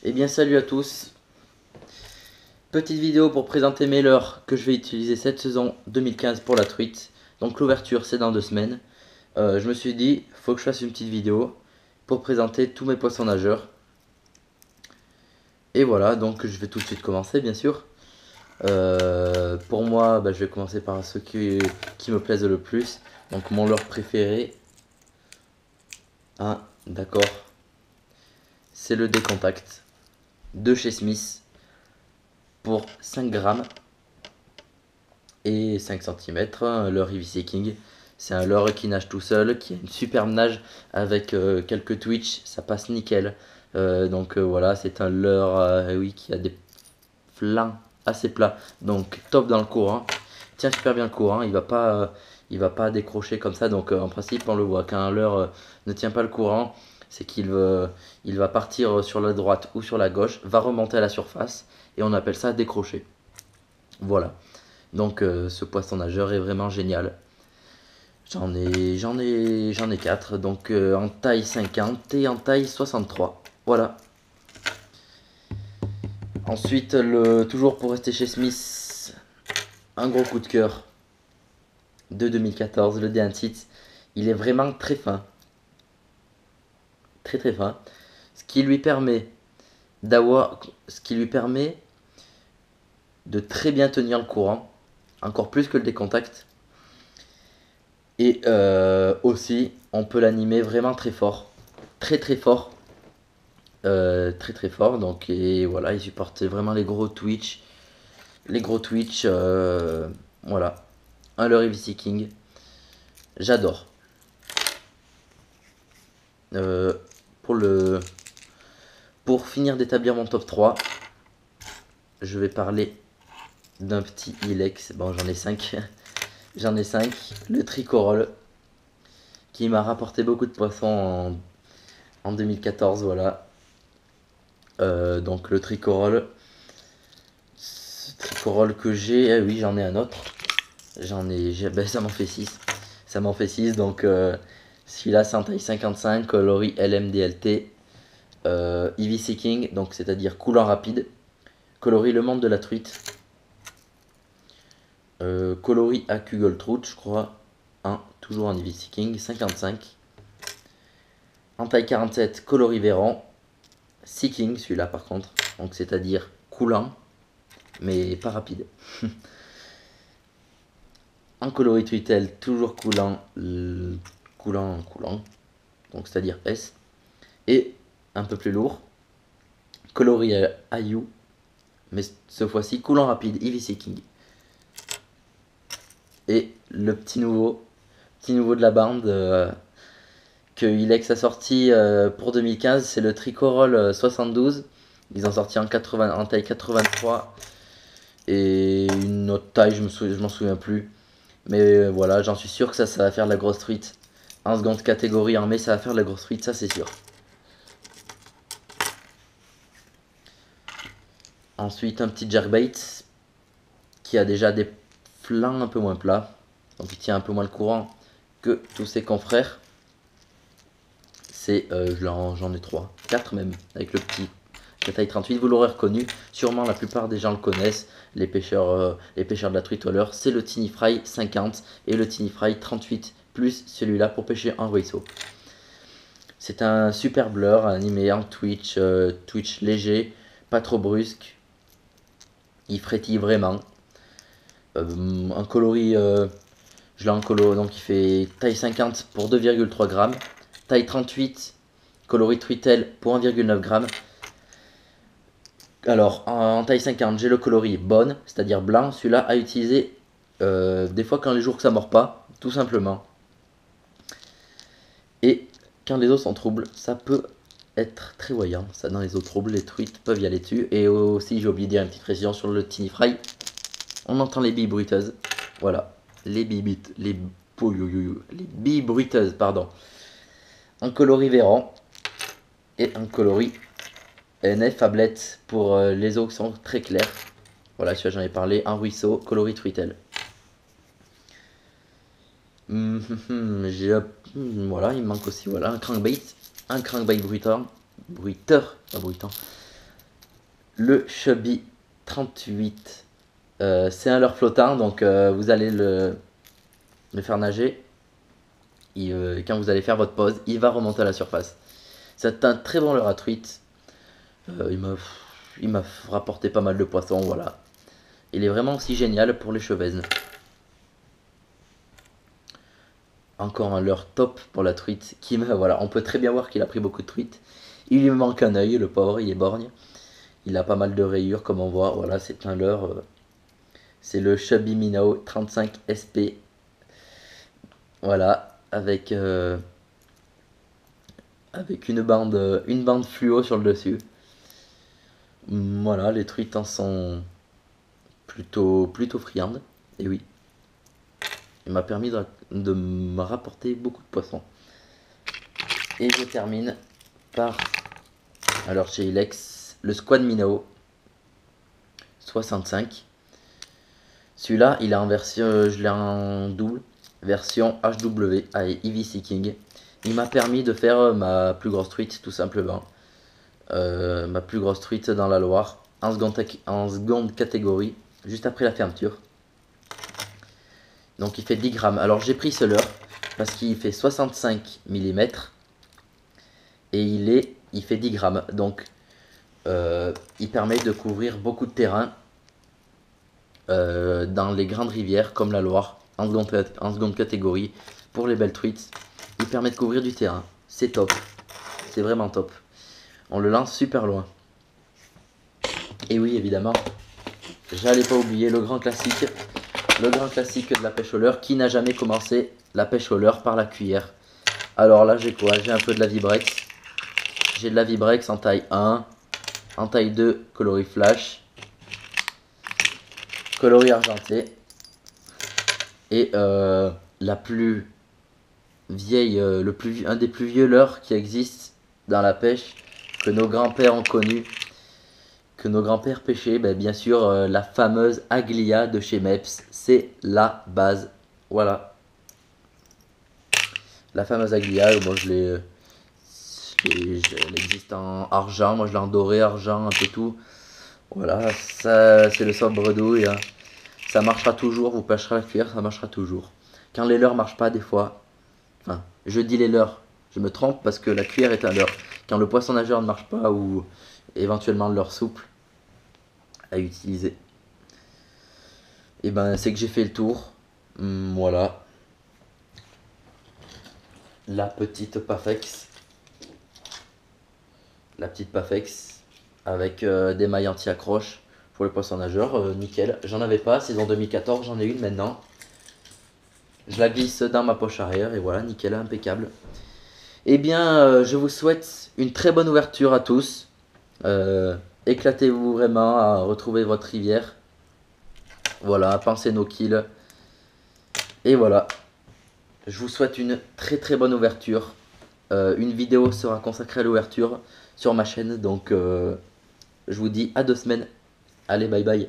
Eh bien salut à tous, petite vidéo pour présenter mes leurres que je vais utiliser cette saison 2015 pour la truite. Donc l'ouverture c'est dans 2 semaines. Je me suis dit, faut que je fasse une petite vidéo pour présenter tous mes poissons nageurs. Et voilà, donc je vais tout de suite commencer bien sûr. Pour moi, je vais commencer par ceux qui me plaisent le plus. Donc mon leurre préféré, d'accord, c'est le Décontact de chez Smith pour 5 grammes et 5 cm, un leurre Easy King. C'est un leurre qui nage tout seul, qui a une superbe nage avec quelques twitch, ça passe nickel. Voilà, c'est un leurre oui, qui a des flancs assez plats, donc top dans le courant. Il tient super bien le courant, il va pas décrocher comme ça, donc en principe on le voit quand un leurre ne tient pas le courant, c'est il va partir sur la droite ou sur la gauche, va remonter à la surface et on appelle ça décrocher. Voilà. Donc ce poisson nageur est vraiment génial. J'en ai 4, donc en taille 50 et en taille 63. Voilà. Ensuite, toujours pour rester chez Smith, un gros coup de cœur de 2014, le Deantit. Il est vraiment très fin. Très très fin. Ce qui lui permet ce qui lui permet de très bien tenir le courant. Encore plus que le décontact. Et aussi, on peut l'animer vraiment très fort. Très très fort. Très très fort. Donc, et voilà, il supporte vraiment les gros Twitch. Les gros Twitch. Voilà. Un leurre Easy King. J'adore. Euh, pour pour finir d'établir mon top 3, je vais parler d'un petit Ilex. Bon, j'en ai 5. J'en ai 5. Le Tricorol. Qui m'a rapporté beaucoup de poissons en 2014. Voilà. Donc le Tricorol. Ce Tricorol que j'ai. Eh oui, j'en ai un autre. Ça m'en fait 6. Ça m'en fait 6. Donc celui-là, c'est en taille 55. Coloris LMDLT. Eevee Seeking. Donc c'est-à-dire coulant rapide. Coloris le monde de la truite. Coloris Acugol Trout, je crois. Toujours en Eevee Seeking. 55. En taille 47, coloris Véran. Seeking, celui-là par contre. Donc c'est-à-dire coulant, mais pas rapide. En coloris Tweetel, toujours coulant, coulant. Donc c'est-à-dire S. Et un peu plus lourd. Coloris Ayu. Mais cette fois-ci, coulant rapide, Eevee Seeking. Et le petit nouveau de la bande que Ilex a sorti pour 2015, c'est le Tricorol 72. Ils ont sorti en taille 83 et une autre taille, je m'en souviens plus. Mais voilà, j'en suis sûr que ça va faire de la grosse truite. En seconde catégorie en mai, ça va faire de la grosse truite, ça c'est sûr. Ensuite, un petit jerkbait qui a déjà des flancs un peu moins plats. Donc il tient un peu moins le courant que tous ses confrères. J'en ai 3, 4 même, avec le petit, la taille 38, vous l'aurez reconnu, sûrement la plupart des gens le connaissent, les pêcheurs de la truite au leurre, c'est le Tiny Fry 50 et le Tiny Fry 38, plus celui-là pour pêcher en ruisseau. C'est un super leurre animé en Twitch, Twitch léger, pas trop brusque, il frétille vraiment. Un coloris, je l'ai en colo, donc il fait taille 50 pour 2,3 grammes. Taille 38, coloris Tweetel pour 1,9 g. Alors, en taille 50, j'ai le coloris bonne, c'est-à-dire blanc. Celui-là à utiliser des fois quand les jours que ça mord pas, tout simplement. Et quand les eaux sont troubles, ça peut être très voyant. Ça, dans les eaux troubles, les truites peuvent y aller dessus. Et aussi, j'ai oublié de dire une petite précision sur le Tiny Fry. On entend les billes bruiteuses. Voilà, les billes bruiteuses, pardon. Un coloris Véran et un coloris NF Fablette pour les eaux qui sont très claires. Voilà, celui-là j'en ai parlé. Un ruisseau, coloris Tweetel. Voilà, il me manque aussi voilà, un crankbait bruiteur, pas bruitant. le Chubby 38. C'est un leurre flottant, donc vous allez le faire nager. Quand vous allez faire votre pause, il va remonter à la surface. C'est un très bon leurre à truite. Il m'a rapporté pas mal de poissons, voilà. Il est vraiment aussi génial pour les chevesnes. Encore un leurre top pour la truite. Voilà, on peut très bien voir qu'il a pris beaucoup de truites. Il lui manque un œil, le pauvre, il est borgne. Il a pas mal de rayures, comme on voit. Voilà, c'est un leurre. C'est le Chubby Minnow 35 SP. Voilà, avec une bande fluo sur le dessus. Voilà, les truites en sont plutôt friandes. Et oui, il m'a permis de me rapporter beaucoup de poissons. Et je termine par, alors chez Ilex, le Squad Minnow 65. Celui-là, il est en version, je l'ai en double, version HW avec EVC King. Il m'a permis de faire ma plus grosse truite, tout simplement. Ma plus grosse truite dans la Loire, en seconde catégorie, juste après la fermeture. Donc il fait 10 grammes. Alors j'ai pris ce leurre parce qu'il fait 65 mm et il fait 10 grammes. Donc il permet de couvrir beaucoup de terrain dans les grandes rivières comme la Loire, en seconde catégorie, pour les belles truites. Il permet de couvrir du terrain. C'est top. C'est vraiment top. On le lance super loin. Et oui, évidemment, j'allais pas oublier le grand classique. Le grand classique de la pêche au leurre. Qui n'a jamais commencé la pêche au leurre par la cuillère? Alors là, j'ai quoi? J'ai un peu de la Vibrex. J'ai de la Vibrex en taille 1. En taille 2, coloris flash. Coloris argenté. Et la plus vieille, un des plus vieux leurres qui existent dans la pêche, que nos grands-pères ont connu, que nos grands-pères pêchaient, ben, bien sûr la fameuse Aglia de chez Mepps, c'est la base, voilà. La fameuse Aglia, bon elle existe en argent, moi je l'ai en doré, argent, un peu tout. Voilà, ça c'est le sobre bredouille, hein. Ça marchera toujours, vous pêcherez à la cuillère, ça marchera toujours. Quand les leurres marchent pas des fois, enfin, je dis les leurres, je me trompe parce que la cuillère est un leurre. Quand le poisson nageur ne marche pas ou éventuellement le leurre souple à utiliser, et ben c'est que j'ai fait le tour. Voilà. La petite Pafex. La petite Pafex avec des mailles anti-accroche pour les poissons nageurs. Nickel. J'en avais pas, saison 2014, j'en ai une maintenant. Je la glisse dans ma poche arrière et voilà, nickel, impeccable. Eh bien, je vous souhaite une très bonne ouverture à tous. Éclatez-vous vraiment à retrouver votre rivière. Voilà, pensez nos kills. Et voilà. Je vous souhaite une très bonne ouverture. Une vidéo sera consacrée à l'ouverture sur ma chaîne. Donc, je vous dis à 2 semaines. Allez, bye bye.